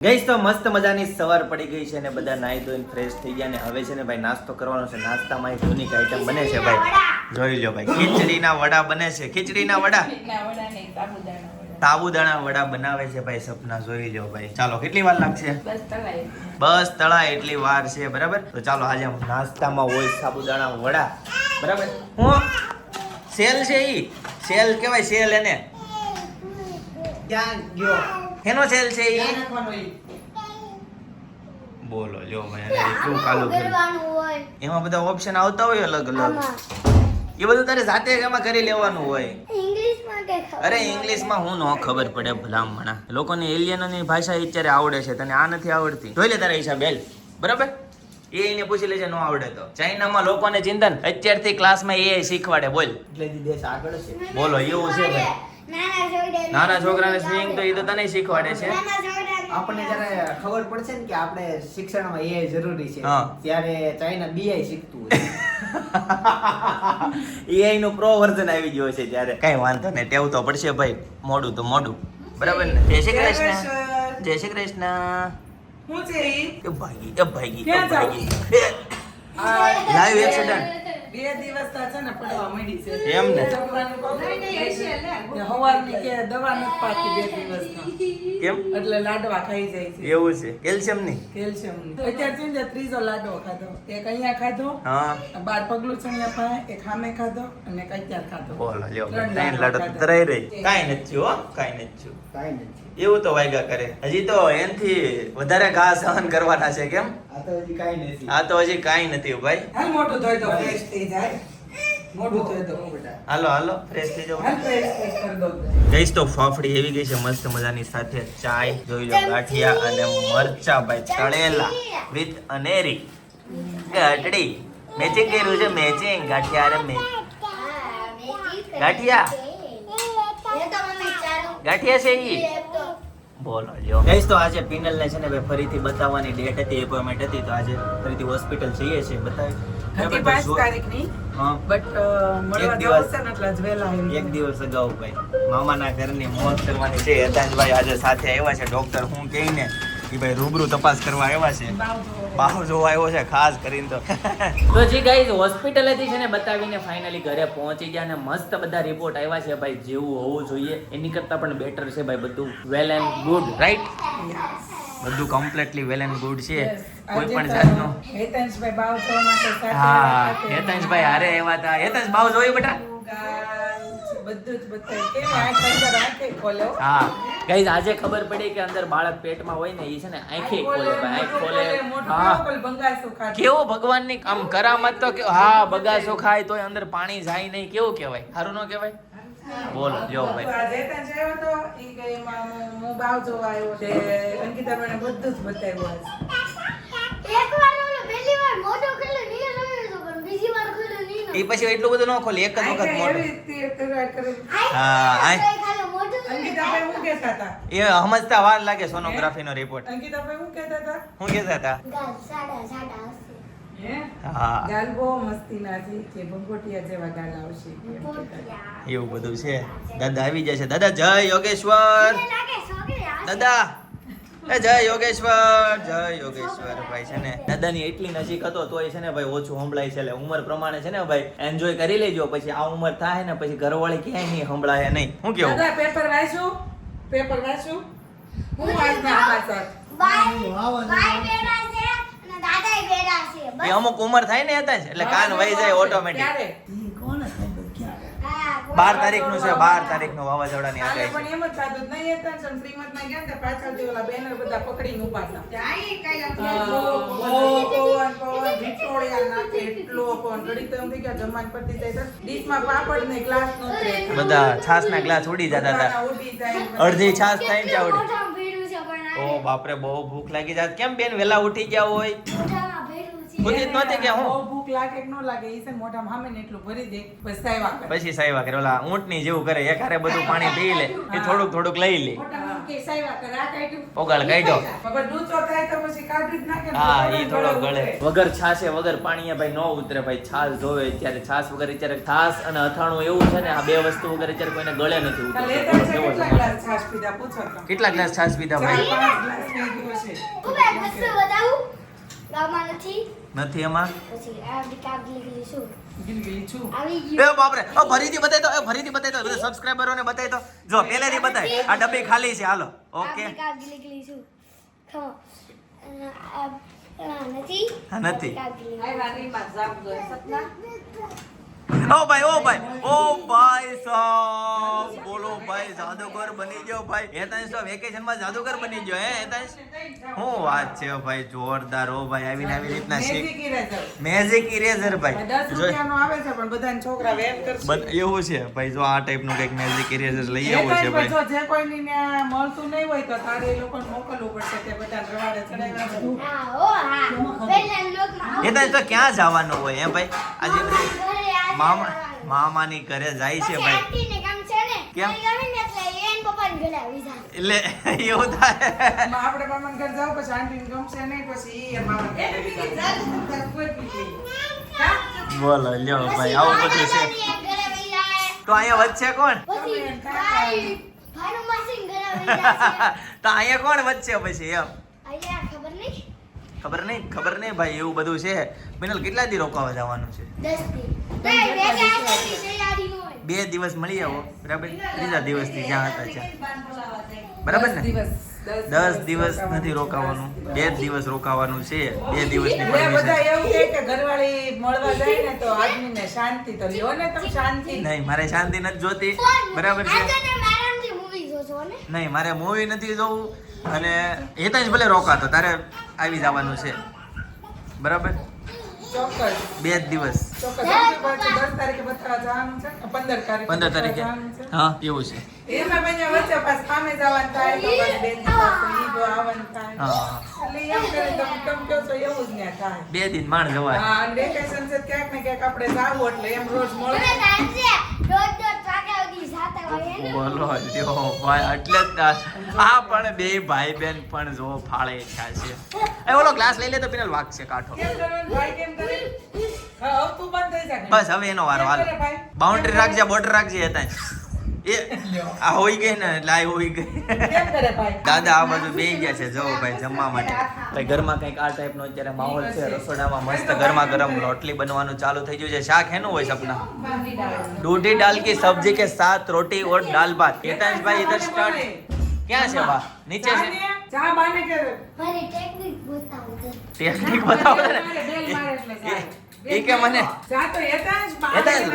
ગઈસ તો મસ્ત મજાની સવાર પડી ગઈ છે ને બધા નાઈ ધોઈને ફ્રેશ થઈ ગયા ને હવે છે ને ભાઈ નાસ્તો કરવાનો છે. નાસ્તામાં એક યુનિક આઈટમ બને છે ભાઈ, જોઈ લો ભાઈ. ખીચડીના વડા બને છે. ખીચડીના વડા, સાબુદાણા વડા બનાવે છે ભાઈ સપના. જોઈ લો ભાઈ. ચાલો કેટલી વાર લાગશે? બસ તળાય એટલી વાર છે, બરાબર. તો ચાલો આજે નાસ્તામાં હોય સાબુદાણા વડા, બરાબર. હું સેલ છે, ઈ સેલ કહેવાય, સેલ એને ક્યાં ગયો એનો સેલ છે ઈ. બોલો જો ભાઈ એટલું કાલું કર્યું. એમાં બધા ઓપ્શન આવતા હોય અલગ અલગ, એ બધું તારે જાતે એમાં કરી લેવાનું હોય. અરે ઇંગ્લિશમાં હું નો ખબર પડે ભલામણા. લોકોને એલિયનની ભાષા અત્યારે આવડે છે, તને આ નથી આવડતી. જોઈ લે તારા હિસાબે, બરાબર. એને પૂછી લેજે નો આવડે તો. ચાઇનામાં લોકોને ચિંતન અત્યારથી ક્લાસમાં એ શીખવાડે. બોલ એટલે દેશ આગળ છે. બોલો એવું છે ભાઈ. નાના છોકરાને સ્વિંગ તો એ તો તને શીખવાડે છે. આપણને જયારે ખબર પડશે ને કે આપણે શિક્ષણમાં એ જરૂરી છે, ત્યારે ચાઇના બીઆઈ શીખતું હોય. એઆઈ નું પ્રો વર્ઝન આવી ગયો છે ત્યારે કઈ વાંધો નહીં, ટેવ તો પડશે ભાઈ. મોડું તો મોડું, બરાબર ને. જય શ્રી કૃષ્ણ. જય શ્રી કૃષ્ણ. હું છે એ ભાગી લાઈવ એક્સિડન્ટ. 2 દિવસ તા છે ને પડવા માંડી છે. એમ ને? હવારની કે દવા નથી પાતી 2 દિવસમાં. કેમ? એટલે લાડવા ખાઈ જાય છે. એવું છે? કેલ્શિયમ ની? કેલ્શિયમ અત્યારે છે ને ત્રીજો લાડવો ખાધો. એક અહીંયા ખાધો, હા, 12 પગલું ચણિયા પાસે, એક સામે ખાધો અને એક અત્યારે ખાધો. બોલો લ્યો. 3 ત્રણ લાડો તો તરાઈ રહી. કાઈ નથી હો, કાઈ નથી. કાંઈ નથી. એવું તો વાયગા કરે. હજી તો એનથી વધારે ઘા સહન કરવાના છે. કેમ? આ તો હજી કાંઈ નથી. આ તો હજી કાઈ નથી ભાઈ. હાલ મોટું ધોઈ દો, ફ્રેશ થઈ જાય. મોટું ધોઈ દો બેટા. હાલો હાલો ફ્રેશ થઈ જાવ. હાલ ફ્રેશ કરી દો. ગઈસ તો ફાફડી એવી ગઈ છે મસ્ત મજાની, સાથે ચાય, જોઈ લો, ગાંઠિયા અને મરચા ભાઈ તળેલા વિથ અનેરી ગાંઠડી. મેચિંગ કર્યું છે, મેચિંગ. ગાંઠિયા અરે ગાંઠિયા ગાંઠિયા છે ઈ. બોલો લ્યો. ગઈસ તો આજે પિનલ ને છે ને ભાઈ ફરીથી બતાવવાની ડેટ હતી, એપોઇન્ટમેન્ટ હતી, તો આજે ફરીથી હોસ્પિટલ જઈએ છે બતાવી. હતી 5 તારીખની, હા, બટ મળવા એક દિવસ- જવું છે ને એટલે જ વહેલા આવી. એક દિવસ અગાઉ ભાઈ મામાના ઘરની મોજ કરવાની છે. હેતાંશભાઈ આજે સાથે આવ્યા છે. ડોક્ટર હું કહીને કે ભાઈ રૂબરૂ તપાસ કરવા આવ્યા છે. બાહુ જોવા આવ્યો છે ખાસ કરીને. તો જી ગાઈઝ હોસ્પિટલેથી છે ને બતાવીને ફાઇનલી ઘરે પહોંચી ગયા અને મસ્ત બધા રિપોર્ટ આવ્યા છે ભાઈ, જેવું હોવું જોઈએ એની કરતા પણ બેટર છે ભાઈ. બધું વેલ એન્ડ ગુડ, રાઈટ? બધું કમ્પ્લીટલી વેલ એન્ડ ગુડ છે. કોઈ પણ જાતનો હેતાંશભાઈ બાવ જોવા માટે સાથે હા, આવ્યા હતા. હેતાંશભાઈ હારે આવ્યા હતા. હેતાંશ બાવ જોયું બેટા? બધું જ બતાવ્યું. કેમ આંખ અંદર આંખે ખોલો. હા ગાઈઝ આજે ખબર પડી કે અંદર બાળક પેટમાં હોય ને એ છે ને આંખે ખોલે ભાઈ, આંખ ખોલે. હા, કેવો ભગવાનની આમ કરામત તો કે હા બગાસો ખાય તોય અંદર પાણી જાય નહીં. કેવું કહેવાય? સારું ન કહેવાય? બોલો લ્યો ભાઈ. હેતાંશ આવ્યો તો ઈ કે એમાં હું બાવ જોવા આવ્યો છે. અંકિતાબેને બધું જ બતાવ્યું આજ. એ પછી એટલું બધું ન ખોલે, એક જ વખત મોઢું. એવી રીતે હા અંકિતાભાઈ હું કહેતા હતા? એ સમજતા વાર લાગે. સોનોગ્રાફીનો રિપોર્ટ અંકિતાભાઈ હું કહેતા હતા? શું કહેતા હતા? હે? હા ગાલ બહુ મસ્તીના છે કે ભંગોટિયા જેવા ગાલ આવશે કે એમ કહેતા હતા. એવું બધું છે. દાદા આવી જશે. દાદા જય યોગેશ્વર. દાદા એ જય યોગેશ્વર. જય યોગેશ્વર ભાઈ છે ને દાદાની એટલી નજીક હતો તોય છે ને ભાઈ ઓછું સંભળાય છે. એટલે ઉંમર પ્રમાણે છે ને ભાઈ એન્જોય કરી લેજો. પછી આ ઉંમર થાય ને પછી ઘરવાળી ક્યાંય નહીં સંભળાય નહીં. શું કેવું? દાદા પેપર વાંચ્યું? પેપર વાંચ્યું? હું આજના સમાચાર. એ અમુક ઉંમર થાય ને હતા જ એટલે કાન વહી જાય ઓટોમેટિક. ક્યારે? ઈ કોણ હતું? ક્યારે? 12 તારીખનું છે. 12 તારીખનું વાવાઝોડાની આને આગાહી પણ એમ જ થતું જ નહીં હતા ને શ્રીમતમાં ગયા ને પાછળથી ઓલા બેનર બધા પકડીને ઊભા હતા. પવન વિટોળિયા નાખે એટલો પવન. ઘડીક તો એમ થઈ ગયા જમવાનું પતી જાય તો ડીશમાં પાપડ ને ગ્લાસ નો રહેતા. બધા છાસના ગ્લાસ ઉડી જતા હતા. બધાના ઉડી જાય. અડધી છાસ થાય ને ચાવડી. ઓ બાપરે બહુ ભૂખ લાગી જાત. કેમ બેન વેલા ઉઠી ગયા હોય? ખુદી જ નહોતી કે હું? બહુ ભૂખ લાગે કે ન લાગે ઈ છે મોઢામાં સામે ને એટલું ભરી દે પછી સાયવા કરે. પછી સાયવા કરે. ઓલા ઊંટની જેવું કરે, એક હારે બધું પાણી પી લે, એ થોડુંક થોડુંક લઈ લે. મોઢામાં કેસ આવ્યા તો આ કાઢ્યું. ઓગાળ કાઢ્યો. હવે ડૂચો થાય તો પછી કાઢી જ નાખે ને. હા તો ઈ થોડો ગળે ગળે ઉતરે. વગર છાશે વગર પાણીએ ભાઈ નો ઉતરે ભાઈ. છાશ જોવે ત્યારે છાશ વગર અત્યારે છાશ અને અથાણું એવું છે ને આ બે વસ્તુ વગર અત્યારે કોઈને ગળે નથી તો ઉતરતું. લેતા છે કેવો કેટલા જમાનો. ગ્લાસ છાશ પીધા પૂછો તો. કેટલા ગ્લાસ છાશ પીધા 4-5 ભાઈ? ગ્લાસ પી ગયો છે. નથી એમાં. ગીલી છું. એ બાપરે ઓ ફરીથી બતાવી દો. એ ફરીથી બતાવી દો. બધા સબસ્ક્રાઇબરોને બતાવી દો. જો પહેલેથી બતાય. આ ડબ્બી ખાલી છે. Hello okay. હા નથી. ઓ ભાઈ સાહેબ બોલો ભાઈ જાદુગર બની ગયો ભાઈ. હેતાંશ તો વેકેશન માં જાદુગર બની ગયો હે હેતાંશ. શું વાત છે ભાઈ જોરદાર. ઓ ભાઈ આવીને આવી રીતના શીખ. Magic eraser. મેજિક ઇરેઝર ભાઈ 10 રૂપિયાનો આવે છે પણ બધાને છોકરા વેમ કરશે. એવું છે ભાઈ. જો આ ટાઈપનું કંઈક મેજિક ઇરેઝર લઈ આવું છે ભાઈ. જો જે કોઈની ને મળતું નહીં હોય તો તારે એ લોકોને મોકલવું પડશે તે બધા રવાડે ચડાવ્યા. હેતાંશ તો ક્યાં જવાનું હોય હે ભાઈ? આજે બધી મામાની ઘરે જાય છે ભાઈ. કેમ? એટલે એવું થાય. આપણે મામાને ઘર જાવ પછી આંટીને ગમશે નહીં પછી ઈ મામા ઘરે બોલો લ્યો ભાઈ આવું બધું છે. તો અહીંયા વચ્ચે કોણ? તો અહીંયા કોણ વચ્ચે પછી એમ? ખબર નહીં ભાઈ એવું બધું છે. મિનલ કેટલા દી રોકાવા જવાનું છે? 2 દિવસ મળી આવો બરાબર. ત્રીજા દિવસથી જ્યાં હતા ત્યાં બરાબર ને? 10 દિવસ નથી રોકાવાનું. 2 દિવસ રોકાવાનું છે. 2 દિવસની બધા પરમિશન. એવું કહે કે ઘરવાળી મળવા જાય ને તો આદમીને શાંતિ તો લ્યો ને તમે શાંતિ. નહીં મારે શાંતિ નથી જોતી બરાબર છે. નહીં મારે મૂવી નથી જોવું. અને હેતાંશ ભલે રોકાતો તારે આવી જવાનું છે બરાબર. ચોક્કસ 2 દિવસ. ચોક્કસ આપણી પાસે 10 તારીખે બતાવવા જવાનું છે 15 તારીખે 15 તારીખે જવાનું છે. હા એવું છે. એમાં પછી વચ્ચે પાછ સામે જવાનું થાય તો પછી 2 દિવસ ઈ જો આવવાનું થાય. હા એટલે એમ કરીને તમે કહો છો એવું જ ને થાય. 2 દિન માંડ જવાય. હા અને વેકેશન છે ક્યાંક ને ક્યાંક આપણે જાવું એટલે એમ રોજ મળે. બોલો લ્યો ભાઈ એટલે જ આ પણ બે ભાઈ બેન પણ જો ફાળે ખ્યા છે. એ ઓલો ગ્લાસ લઈ લે તો પેલા વાગશે કાઠો. કેમ કરવાનું ભાઈ કેમ કરે? હા હવે તું બંધ થઈ જા. બસ હવે એનો વારો હાલ. બાઉન્ડ્રી રાખજે બોર્ડર રાખજે હેતાંશ. એ આ હોઈ ગઈ ને એટલે આ હોઈ ગઈ. કેમ કરે ભાઈ? દાદા આ બાજુ બેહી ગયા છે જો ભાઈ જમવા માટે. ભાઈ ઘરમાં કંઈક આ ટાઈપનો અત્યારે માહોલ છે. રસોડામાં મસ્ત ગરમા ગરમ રોટલી બનવાનું ચાલુ થઈ ગયું છે. શાક હેનું હોય સપના? दूधी दाल की सब्जी के साथ रोटी और दाल भात. હેતાંશ ભાઈ इधर स्टार्ट. ક્યાં છે બા? નીચે છે. ચા બાને કે ટેકનિક બતાવો ને. એ કે મને ચા તો હેતાંશ બાને હેતાંશ.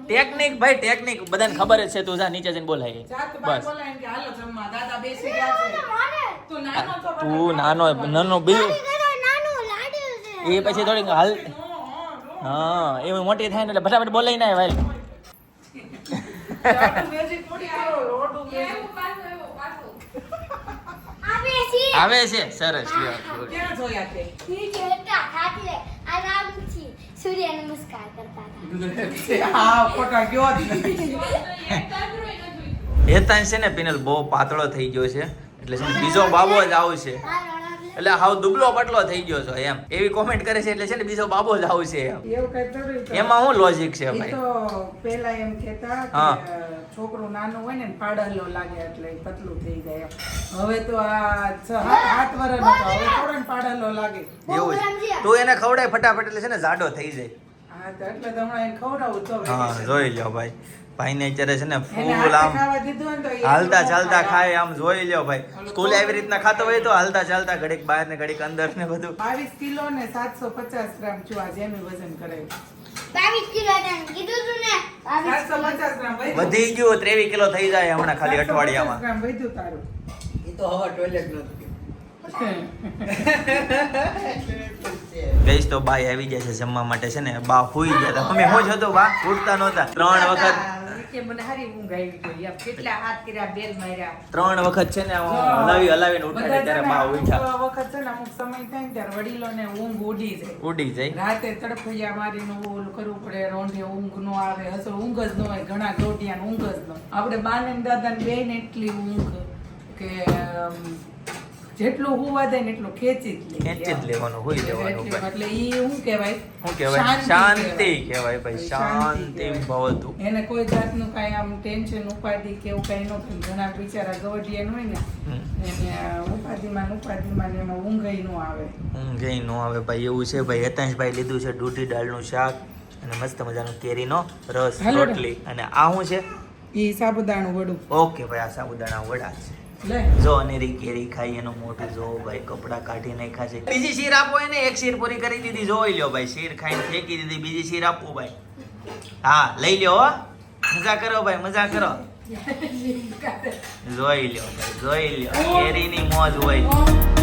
ટેકનિક ભાઈ ટેકનિક બધાને ખબર જ છે. તું જા નીચે જઈને બોલાય ચા તો બસ. બોલાય કે હાલો જમવા દાદા બેસી ગયા છે. તું નાનો છો પણ તું નાનો બીજું એ પછી થોડીક હાલ. હા એ મોટી થાય ને એટલે ફટાફટ બોલાઈ ના ભાઈ. જાડું મેજિક થોડી આવો રોડું મેજિક આવે છે સરસ લ્યો. ક્યાં જોયા તે? સૂર્ય નમસ્કાર કરતા હતા. હા ફોટા ગયો જ નથી. હેતાંશ છે ને પિનલ બહુ પાતળો થઈ ગયો છે એટલે છે ને બીજો બાબો જ આવશે. એટલે હાવ દુબળો પટલો થઈ ગયો છો એમ એવી કોમેન્ટ કરે છે. એટલે છે ને બીજો બાબો જ આવશે એમ. એવું કઈ થોડું તો- એમાં શું લોજિક છે ઈ ભાઈ? તો પેલા એમ કહેતા હા. કે છોકરું નાનું હોય ને પાડલો લાગે એટલે ઈ પતલું થઈ જાય એમ. હવે તો આ 7 વર્ષનો તો હવે થોડો ને પાડલો લાગે. એવું છે. તું એને ખવડાય ફટાફટ એટલે છે ને જાડો થઈ જાય. હા તો એટલે તો હમણાં એને ખવડાવું તો હા જોઈ લ્યો ભાઈ. ભાઈને અત્યારે છે ને એને ફૂલ હાથે આમ ખાવા દીધું હોય ને તો એ હાલતા થોડું ચાલતા ખાય. ખાય આમ જોઈ લ્યો ભાઈ. સ્કૂલે આવી રીતના ખાતો હોય તો હાલતા ચાલતા ઘડીક બહાર ને ઘડીક અંદર ને બધું. 22 કિલો ને 750 ગ્રામ છું આજે એનું વજન કરે 22 કિલો હતા ને કીધું તું ને 750 ગ્રામ વધ્યું. વધી ગયું 23 કિલો થઈ જાય હમણાં ખાલી 750 અઠવાડિયામાં. ગ્રામ વધ્યું તારું. ગઈશ તો બાઈ આવી જાય છે જમવા માટે છે ને. બા હુઈ ગયા હતા. અમે હું જ હતો બા ઉઠતા નહોતા 3 વખત કે મને હારી ઊંઘ આવી ગઈ એમ કેટલા હાથ કર્યા બેલ માર્યા 3 વખત છે ને આમ હલાવીને ઉઠાડે ત્યારે બા ઉઠ્યા. વખત છે ને અમુક સમય થાય ને ત્યારે વડીલોને ઊંઘ ઉડી જાય. રાતે તડફડિયા મારીને ઓલું કરવું પડે, રોંઢે ઊંઘ નો આવે, હસો ઊંઘ જ ન હોય, ઘણા ગોટિયાને ઊંઘ જ ન. આપણે બાને ને દાદાને બેયને એટલી ઊંઘ કે જેટલું હુવા દે ને એટલું ખેંચી ખેંચી જ લેવાનું, હુઈ લેવાનું ભાઈ. એટલે ઈ શું કહેવાય? શું કહેવાય? શાંતિ કહેવાય ભાઈ. શાંતિ ભવતું. એને કોઈ જાતનું કાંઈ આમ ટેન્શન ઉપાધિ કે એવું કાંઈ ન થાય. ઘણા બિચારા ગવડિયા હોય ને એને ઉપાધિમાં ને એમાં ઊંઘ ય ન આવે. ઊંઘ ય ન આવે ભાઈ. એવું છે ભાઈ. હેતાંશભાઈ લીધું છે દૂધી દાળનું શાક અને મસ્ત મજાનું કેરીનો રસ, રોટલી. અને આ શું છે? ઈ સાબુદાણું વડું. ઓકે ભાઈ, આ સાબુદાણા વડા છે. લે જો અનેરી કેરી ખાઈ એનું મોઢું જો ભાઈ, કપડા કાઢી નાખ્યા છે. બીજી શીર આપો એને. એક શીર પૂરી કરી દીધી, જોઈ લ્યો ભાઈ. શીર ખાઈને ફેંકી દીધી, બીજી શીર આપો ભાઈ. હા લઈ લ્યો હો. મજા કરો ભાઈ, મજા કરો. જોઈ લ્યો ભાઈ, જોઈ લ્યો. કેરીની મોજ હોય.